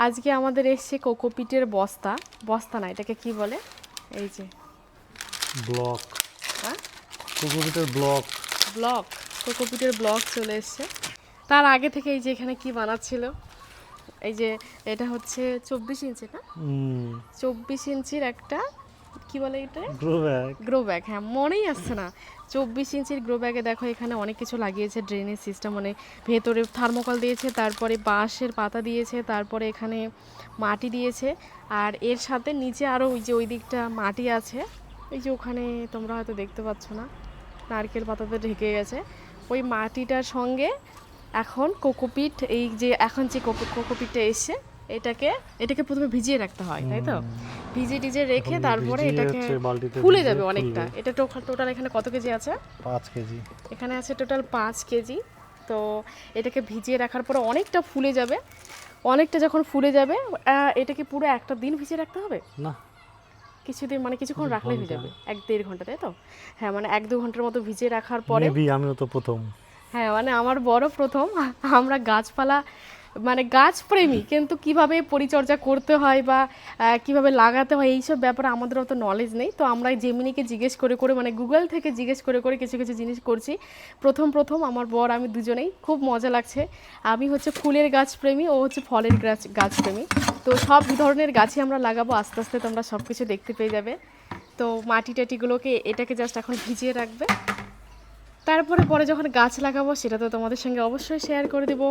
আজকে আমাদের এসছে কোকোপিটের বস্তা, বস্তা না এটাকে কি বলে, এই যে ব্লক, হ্যাঁ কোকোপিটের ব্লক। ব্লক, কোকোপিটের ব্লক চলে এসছে। তার আগে থেকে এই যে এখানে কি বানাচ্ছিল, এই যে এটা হচ্ছে 24 ইঞ্চি না, 24 ইঞ্চির একটা কি বলে এটা, গ্রো ব্যাগ। গ্রো ব্যাগ, হ্যাঁ মনেই আসছে না। 24 ইঞ্চির গ্রো ব্যাগে দেখো এখানে অনেক কিছু লাগিয়েছে, ড্রেনেজ সিস্টেম, মানে ভেতরে থার্মোকল দিয়েছে, তারপরে বাঁশের পাতা দিয়েছে, তারপরে এখানে মাটি দিয়েছে, আর এর সাথে নিচে আরও ওই যে ওই দিকটা মাটি আছে, এই যে ওখানে তোমরা হয়তো দেখতে পাচ্ছ না, নারকেল পাতাতে ঢেকে গেছে। ওই মাটিটার সঙ্গে এখন কোকোপিট, এই যে এখন যে কোকোপিটটা এসছে এটাকে প্রথমে ভিজিয়ে রাখতে হয়, তাই তো? ভিজিয়ে টিজিয়ে রেখে তারপরে এটাকে ফুলে যাবে অনেকটা। এটা টোটাল এখানে কত কেজি আছে? 5 কেজি। এখানে আছে টোটাল 5 কেজি। তো এটাকে ভিজিয়ে রাখার পরে অনেকটা ফুলে যাবে। অনেকটা যখন ফুলে যাবে, এটাকে পুরো একটা দিন ভিজিয়ে রাখতে হবে না, কিছুদিন, মানে কিছুক্ষণ রাখলে হয়ে যাবে, 1-1.5 ঘন্টা, তাই তো? হ্যাঁ, মানে 1-2 ঘন্টার মতো ভিজিয়ে রাখার পরে, মেবি আমিও তো প্রথম। হ্যাঁ মানে আমার বড় প্রথম। আমরা গাছপালা মানে গাছপ্রেমী, কিন্তু কিভাবে পরিচর্যা করতে হয় বা কিভাবে লাগাতে হয় এইসব ব্যাপারে আমাদের অত নলেজ নেই। তো আমরা জেমিনিকে জিজ্ঞেস করে করে, মানে গুগল থেকে জিজ্ঞেস করে করে কিছু কিছু জিনিস করছি। প্রথম প্রথম আমার বর আমি দুজনেই খুব মজা লাগছে। আমি হচ্ছে ফুলের গাছপ্রেমী, ও হচ্ছে ফলের গাছপ্রেমী। তো সব ধরনের গাছই আমরা লাগাবো, আস্তে আস্তে তোমরা সব কিছু দেখতে পেয়ে যাবে। তো মাটি টাটিগুলোকে, এটাকে জাস্ট এখন ভিজিয়ে রাখবে, তারপরে পরে যখন গাছ লাগাবো সেটা তো তোমাদের সঙ্গে অবশ্যই শেয়ার করে দেবো।